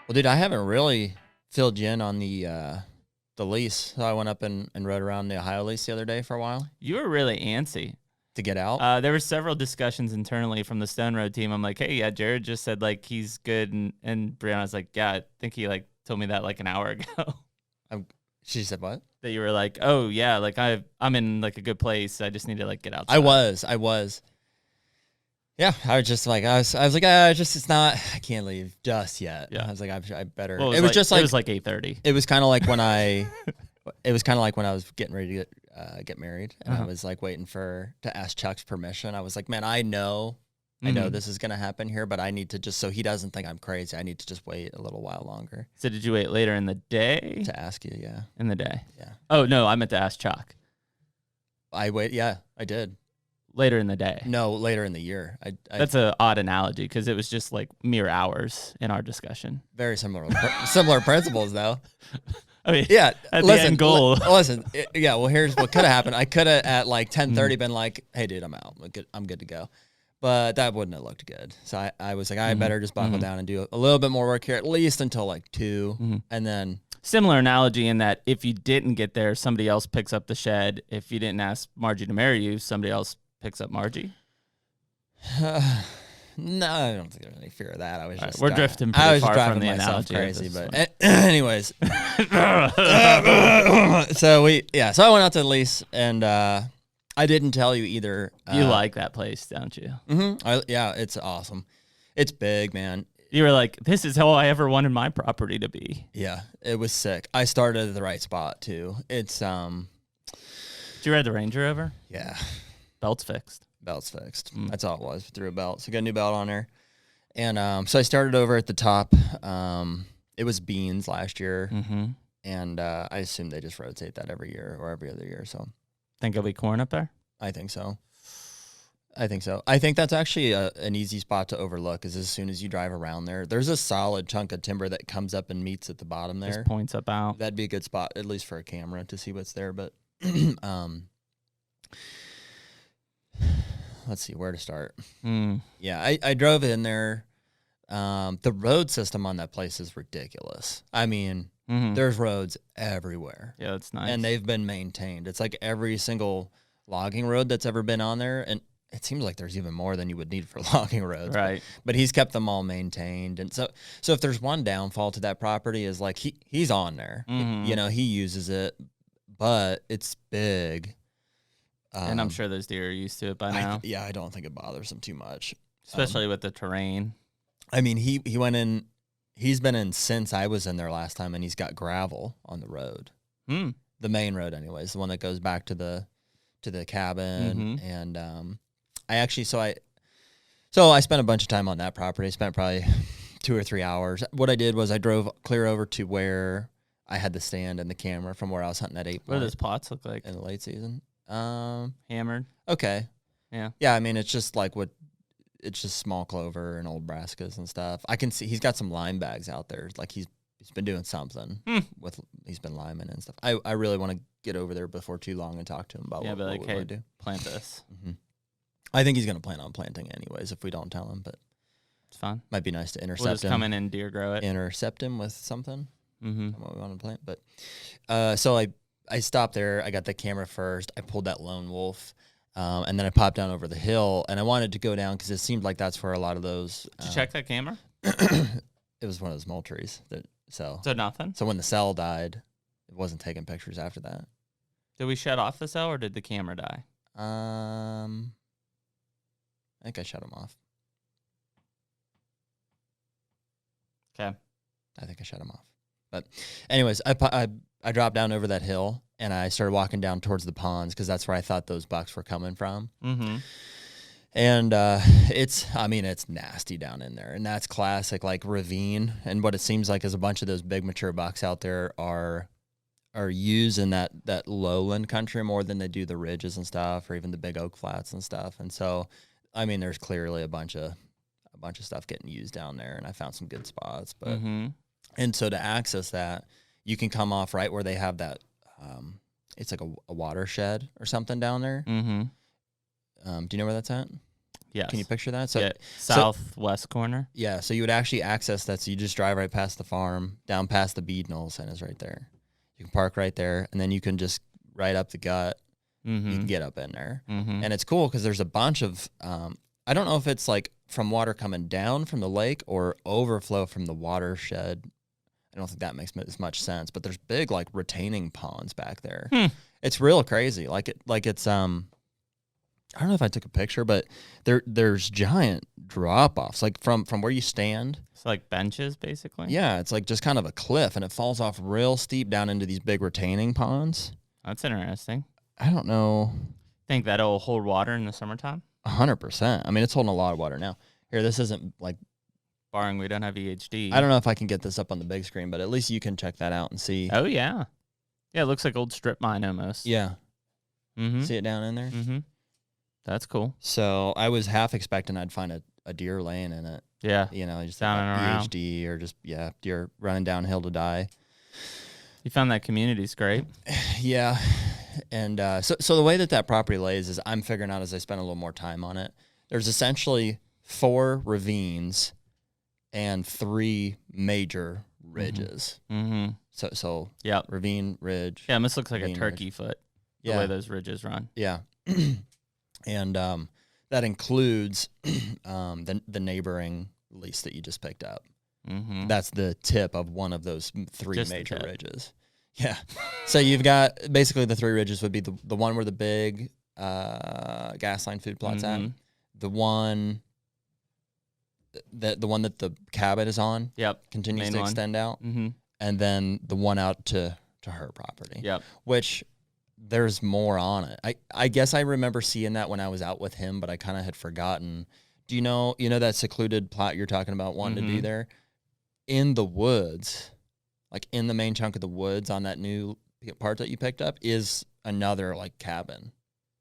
Well, dude, I haven't really filled you in on the lease. So I went up and rode around the Ohio lease the other day for a while. You were really antsy to get out. There were several discussions internally from the Stone Road team. I'm like, hey, yeah, Jared just said like he's good, and Brianna's like, yeah, I think he like told me that like an hour ago. She said what? That you were like, oh yeah, like I'm in like a good place. I just need to like get outside. I was. Yeah, I was just like, I was like, it's not, I can't leave just yet. Yeah. I was like, I better. Well, it was like 8:30. It was kind of like when I was getting ready to get married, and I was like waiting to ask Chuck's permission. I was like, man, I know this is going to happen here, but I need to just, so he doesn't think I'm crazy, I need to just wait a little while longer. So did you wait later in the day? To ask you, yeah. In the day? Yeah. Oh, no, I meant to ask Chuck. I did. Later in the day? No, later in the year. That's an odd analogy because it was just like mere hours in our discussion. Very similar principles, though. I mean, yeah. The end goal. Well, here's what could have happened. I could have at like 10:30 been like, "Hey, dude, I'm out. I'm good to go," but that wouldn't have looked good. So I was like, I better just buckle down and do a little bit more work here, at least until like 2, and then. Similar analogy in that if you didn't get there, somebody else picks up the shed. If you didn't ask Margie to marry you, somebody else picks up Margie. No, I don't think there's any fear of that. I was just we're drifting pretty far from the analogy. Crazy, but anyways. So I went out to the lease, and I didn't tell you either. You like that place, don't you? Mm-hmm. Yeah, it's awesome. It's big, man. You were like, this is how I ever wanted my property to be. Yeah, it was sick. I started at the right spot too. It's Did you ride the Range Rover? Yeah. Belt's fixed. That's all it was. Threw a belt. So got a new belt on there. And so I started over at the top. It was beans last year. And I assume they just rotate that every year or every other year. So think it'll be corn up there? I think so. I think that's actually an easy spot to overlook, is as soon as you drive around there, there's a solid chunk of timber that comes up and meets at the bottom there. Just points up out. That'd be a good spot, at least for a camera, to see what's there. But let's see where to start. Yeah, I drove in there. The road system on that place is ridiculous. I mean, there's roads everywhere. Yeah, that's nice. And they've been maintained. It's like every single logging road that's ever been on there, and it seems like there's even more than you would need for logging roads. Right. But he's kept them all maintained. And so if there's one downfall to that property is like he's on there. You know, he uses it, but it's big. And I'm sure those deer are used to it by now. I don't think it bothers him too much. Especially with the terrain. I mean, he went in, he's been in since I was in there last time, and he's got gravel on the road. The main road anyways, the one that goes back to the cabin. And I actually, so I spent a bunch of time on that property. I spent probably 2 or 3 hours. What I did was I drove clear over to where I had the stand and the camera from where I was hunting at 8 What do those plots look like? In the late season. Hammered. Okay. Yeah. Yeah, I mean, it's just it's just small clover and old brassicas and stuff. I can see he's got some lime bags out there. Like he's been doing something he's been liming and stuff. I really want to get over there before too long and talk to him about what we want to do. Plant this. I think he's going to plan on planting anyways if we don't tell him, but it's fine. Might be nice to intercept him. We'll just come in and deer grow it. Intercept him with something. What we want to plant. But so I stopped there. I got the camera first. I pulled that lone wolf. And then I popped down over the hill, and I wanted to go down because it seemed like that's where a lot of those. Did you check that camera? It was one of those multrees. So nothing? So when the cell died, it wasn't taking pictures after that. Did we shut off the cell, or did the camera die? I think I shut him off. Okay. I think I shut him off. But anyways, I dropped down over that hill, and I started walking down towards the ponds because that's where I thought those bucks were coming from. And it's nasty down in there, and that's classic like ravine. And what it seems like is a bunch of those big mature bucks out there are used in that lowland country more than they do the ridges and stuff, or even the big oak flats and stuff. And so, I mean, there's clearly a bunch of stuff getting used down there, and I found some good spots. But and so to access that, you can come off right where they have that. It's like a watershed or something down there. Do you know where that's at? Yes. Can you picture that? So, yeah. Southwest corner. Yeah, so you would actually access that. So you just drive right past the farm, down past the bead knolls, and it's right there. You can park right there, and then you can just right up the gut. Mm-hmm. You can get up in there. Mm-hmm. And it's cool because there's a bunch of, I don't know if it's like from water coming down from the lake or overflow from the watershed. I don't think that makes as much sense, but there's big like retaining ponds back there. It's real crazy. Like it's, I don't know if I took a picture, but there's giant drop-offs, like from where you stand. It's like benches, basically. Yeah, it's like just kind of a cliff, and it falls off real steep down into these big retaining ponds. That's interesting. I don't know. Think that'll hold water in the summertime? 100%. I mean, it's holding a lot of water now. Here, this isn't like... Barring we don't have EHD. I don't know if I can get this up on the big screen, but at least you can check that out and see. Oh, yeah. Yeah, it looks like old strip mine almost. Yeah. Mm-hmm. See it down in there? Mm-hmm. That's cool. So I was half expecting I'd find a deer laying in it. Yeah. You know, just down like and around. EHD or just, deer running downhill to die. You found that community's great. Yeah. And so the way that property lays is I'm figuring out as I spend a little more time on it, there's essentially 4 ravines and 3 major ridges. Mm-hmm. So yep. ravine, ridge. Yeah, it almost looks like a ravine, turkey ridge. foot, the way those ridges run. Yeah. And that includes the neighboring lease that you just picked up. Mm-hmm. That's the tip of one of those 3 Just major ridges. Yeah. So you've got basically the 3 ridges would be the one where the big gas line food plot's at, the one that the cabin is on. Yep. Continues Main to one. extend out. Mm-hmm. And then the one out to her property. Yep. Which there's more on it. I guess I remember seeing that when I was out with him, but I kind of had forgotten. Do you know that secluded plot you're talking about wanting to do there? In the woods, like in the main chunk of the woods on that new part that you picked up is another like cabin.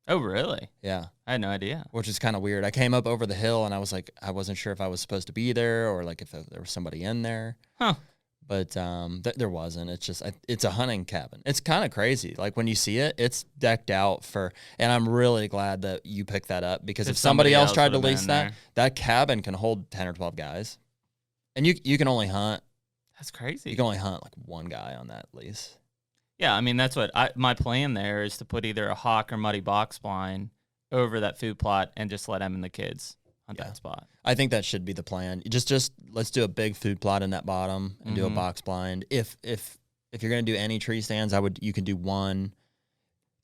Oh, really? Yeah. I had no idea. Which is kind of weird. I came up over the hill and I was like, I wasn't sure if I was supposed to be there or like if there was somebody in there. Huh. But there wasn't. It's just, it's a hunting cabin. It's kind of crazy. Like when you see it, it's decked out and I'm really glad that you picked that up because if somebody else tried to lease that cabin can hold 10 or 12 guys. And you can only hunt. That's crazy. You can only hunt like one guy on that lease. Yeah, I mean, that's what my plan there is to put either a hawk or muddy box blind over that food plot and just let him and the kids hunt that spot. I think that should be the plan. Just let's do a big food plot in that bottom and do a box blind. If you're gonna do any tree stands, you can do one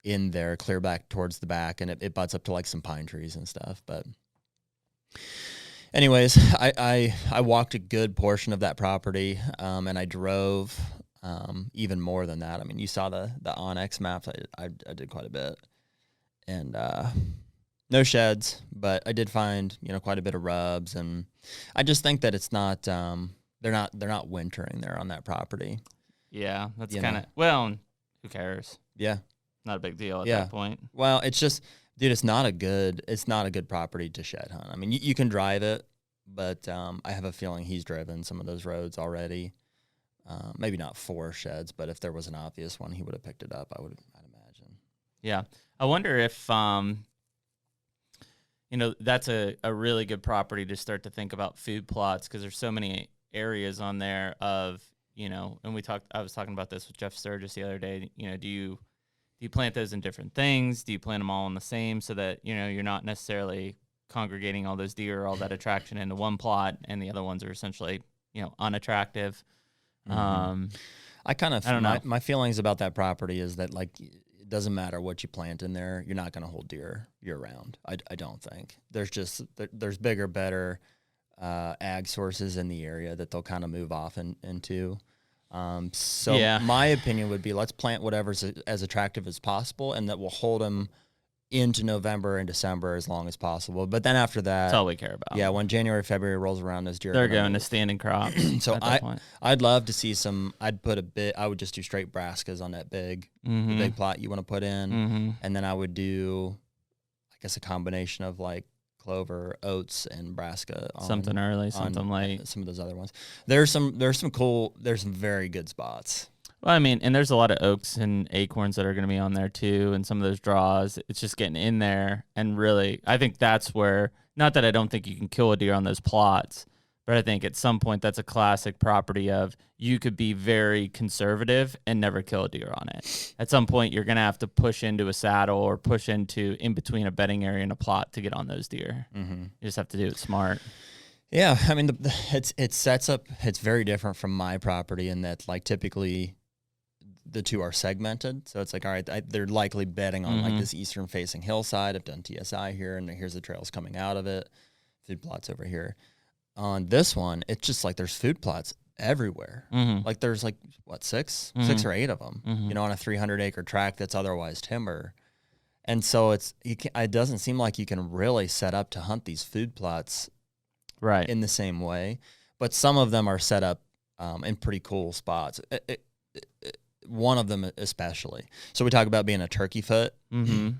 in there, clear back towards the back, and it butts up to like some pine trees and stuff. But anyways, I walked a good portion of that property, and I drove even more than that. I mean, you saw the Onyx maps. I did quite a bit, and no sheds, but I did find quite a bit of rubs, and I just think that it's not they're not wintering there on that property. Yeah, that's kind of who cares? Yeah, not a big deal at that point. Well, it's just, dude, it's not a good property to shed hunt. I mean, you can drive it, but I have a feeling he's driven some of those roads already. Maybe not 4 sheds, but if there was an obvious one, he would have picked it up. I'd imagine. Yeah, I wonder if that's a really good property to start to think about food plots because there's so many areas on there of and I was talking about this with Jeff Sturgis the other day. Do you plant those in different things? Do you plant them all in the same so that you're not necessarily congregating all those deer or all that attraction into one plot and the other ones are essentially unattractive? I don't know. My feelings about that property is that like it doesn't matter what you plant in there, you're not going to hold deer year round. I don't think there's bigger, better ag sources in the area that they'll kind of move off into. My opinion would be let's plant whatever's as attractive as possible, and that will hold them into November and December as long as possible. But then after that, that's all we care about. Yeah, when January, February rolls around, those deer they're going to standing crops. So I'd love to see some. I would just do straight brassicas on that big plot you want to put in, and then I would do, I guess, a combination of like clover, oats, and brassica. Something early, something late. Some of those other ones. There's some very good spots. Well, I mean, and there's a lot of oaks and acorns that are going to be on there too, and some of those draws. It's just getting in there, and really, I think that's where. Not that I don't think you can kill a deer on those plots, but I think at some point that's a classic property of you could be very conservative and never kill a deer on it. At some point, you're going to have to push into a saddle or push into in between a bedding area and a plot to get on those deer. Mm-hmm. You just have to do it smart. Yeah, I mean, it sets up. It's very different from my property in that, like, typically the two are segmented. So it's like, all right, they're likely bedding on like this eastern facing hillside. I've done TSI here, and here's the trails coming out of it. Food plots over here. On this one, it's just like there's food plots everywhere. Like there's like what six or eight of them. You know, on a 300-acre tract that's otherwise timber. And so it doesn't seem like you can really set up to hunt these food plots right in the same way. But some of them are set up in pretty cool spots. One of them especially. So we talk about being a turkey foot. You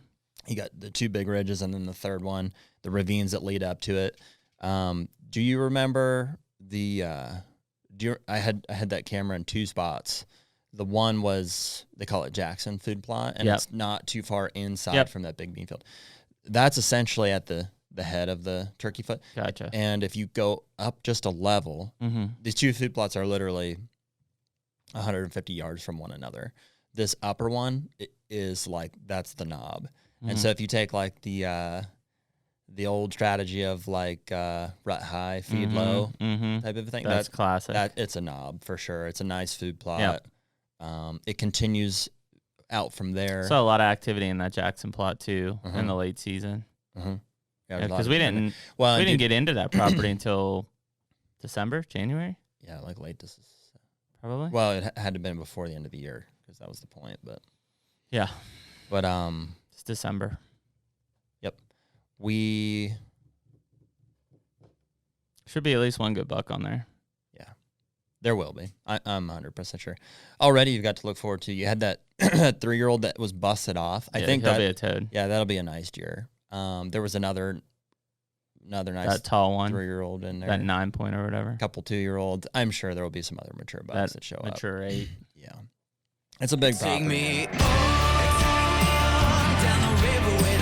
got the two big ridges, and then the third one, the ravines that lead up to it. Do you remember I had that camera in two spots. The one was, they call it Jackson food plot, and it's not too far inside from that big bean field. That's essentially at the head of the turkey foot. Gotcha. And if you go up just a level, these two food plots are literally 150 yards from one another. This upper one is like, that's the knob. And so if you take like the old strategy of like rut high, feed low type of thing, that's classic. It's a knob for sure. It's a nice food plot. It continues out from there. Saw a lot of activity in that Jackson plot too in the late season. Yeah, because we didn't get into that property until December, January. Yeah, like late December. Probably. Well, it had to have been before the end of the year because that was the point. But yeah, but it's December. Yep, we should be at least one good buck on there. Yeah, there will be. I'm 100% sure. Already, you've got to look forward to. You had that 3-year-old that was busted off. I think that'll be a toad. Yeah, that'll be a nice deer. There was another nice that tall one 3-year-old in there, that 9-point or whatever, a couple 2-year-olds. I'm sure there will be some other mature bucks that show up. Mature 8. Yeah, it's a big property. Take me down the river